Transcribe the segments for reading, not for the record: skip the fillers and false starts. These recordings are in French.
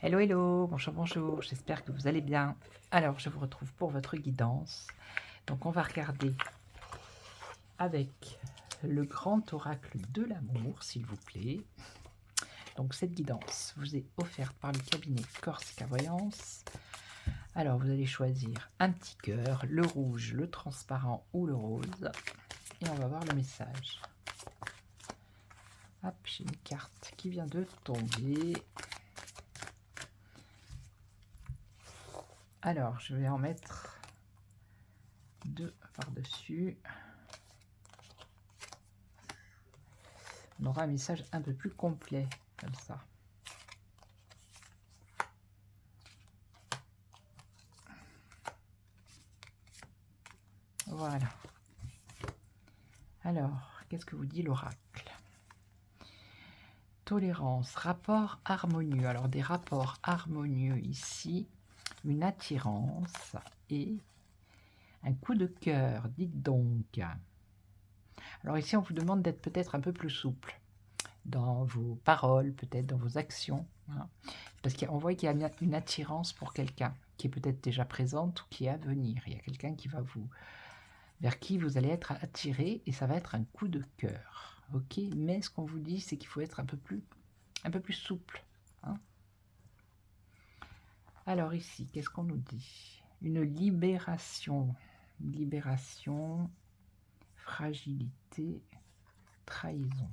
Hello, hello, bonjour, bonjour, j'espère que vous allez bien. Alors, je vous retrouve pour votre guidance. Donc, on va regarder avec le grand oracle de l'amour, s'il vous plaît. Donc, cette guidance vous est offerte par le cabinet Corsica Voyance. Alors, vous allez choisir un petit cœur, le rouge, le transparent ou le rose. Et on va voir le message. Hop, j'ai une carte qui vient de tomber. Alors, je vais en mettre deux par-dessus. On aura un message un peu plus complet, comme ça. Voilà. Alors, qu'est-ce que vous dit l'oracle? Tolérance, rapport harmonieux. Alors, des rapports harmonieux ici, une attirance et un coup de cœur, dites donc. Alors ici, on vous demande d'être peut-être un peu plus souple dans vos paroles, peut-être dans vos actions. Hein, parce qu'on voit qu'il y a une attirance pour quelqu'un qui est peut-être déjà présente ou qui est à venir. Il y a quelqu'un qui va vers qui vous allez être attiré et ça va être un coup de cœur. Ok, mais ce qu'on vous dit, c'est qu'il faut être un peu plus souple. Hein. Alors ici, qu'est-ce qu'on nous dit? Une libération, fragilité, trahison.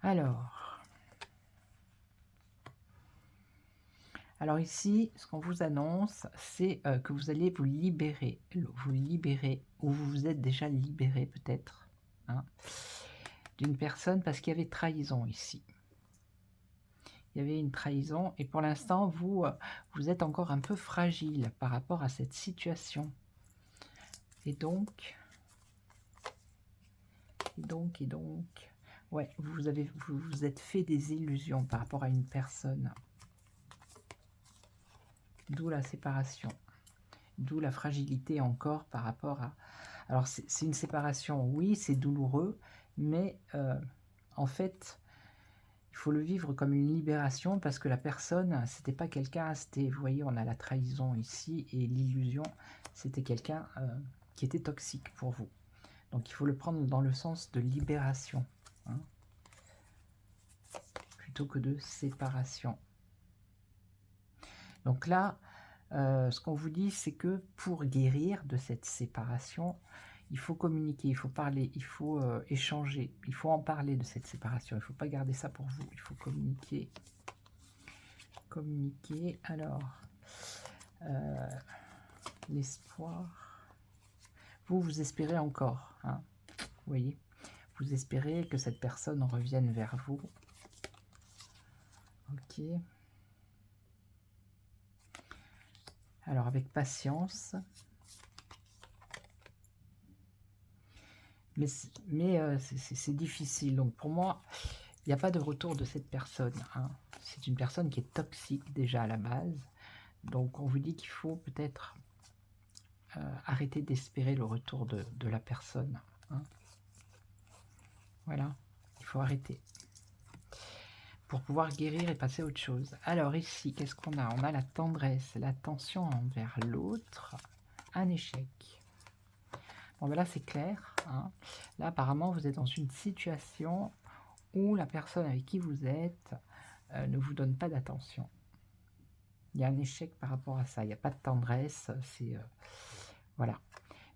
Alors ici, ce qu'on vous annonce, c'est que vous allez vous libérer, ou vous vous êtes déjà libéré peut-être, hein, d'une personne parce qu'il y avait trahison ici. Il y avait une trahison et pour l'instant, vous êtes encore un peu fragile par rapport à cette situation. Et donc, ouais, vous vous êtes fait des illusions par rapport à une personne. D'où la séparation. D'où la fragilité encore par rapport à... Alors, c'est une séparation, oui, c'est douloureux, mais en fait, il faut le vivre comme une libération parce que la personne, c'était pas quelqu'un, c'était, vous voyez, on a la trahison ici et l'illusion, c'était quelqu'un qui était toxique pour vous. Donc, il faut le prendre dans le sens de libération, hein, plutôt que de séparation. Donc là, ce qu'on vous dit, c'est que pour guérir de cette séparation, il faut communiquer, il faut parler, il faut échanger, il faut en parler de cette séparation. Il ne faut pas garder ça pour vous, il faut communiquer. Communiquer, alors, l'espoir. Vous espérez encore, hein, vous voyez. Vous espérez que cette personne revienne vers vous. Ok. Alors, avec patience. Mais c'est difficile. Donc, pour moi, il n'y a pas de retour de cette personne. Hein. C'est une personne qui est toxique déjà à la base. Donc, on vous dit qu'il faut peut-être arrêter d'espérer le retour de la personne. Hein. Voilà, il faut arrêter. Pour pouvoir guérir et passer à autre chose. Alors ici, qu'est-ce qu'on a? On a la tendresse, l'attention envers l'autre, un échec. Bon, ben là, c'est clair. Hein. Là, apparemment, vous êtes dans une situation où la personne avec qui vous êtes ne vous donne pas d'attention. Il y a un échec par rapport à ça. Il n'y a pas de tendresse. C'est voilà.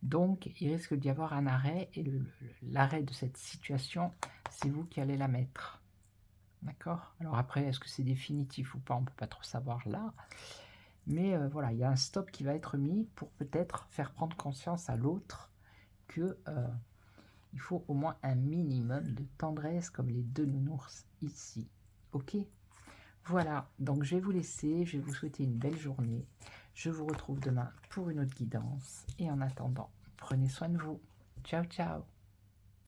Donc, il risque d'y avoir un arrêt. Et l'arrêt de cette situation, c'est vous qui allez la mettre. D'accord? Alors après, est-ce que c'est définitif ou pas? On ne peut pas trop savoir là. Mais voilà, il y a un stop qui va être mis pour peut-être faire prendre conscience à l'autre que il faut au moins un minimum de tendresse comme les deux nounours ici. Ok? Voilà, donc je vais vous laisser, je vais vous souhaiter une belle journée. Je vous retrouve demain pour une autre guidance. Et en attendant, prenez soin de vous. Ciao, ciao!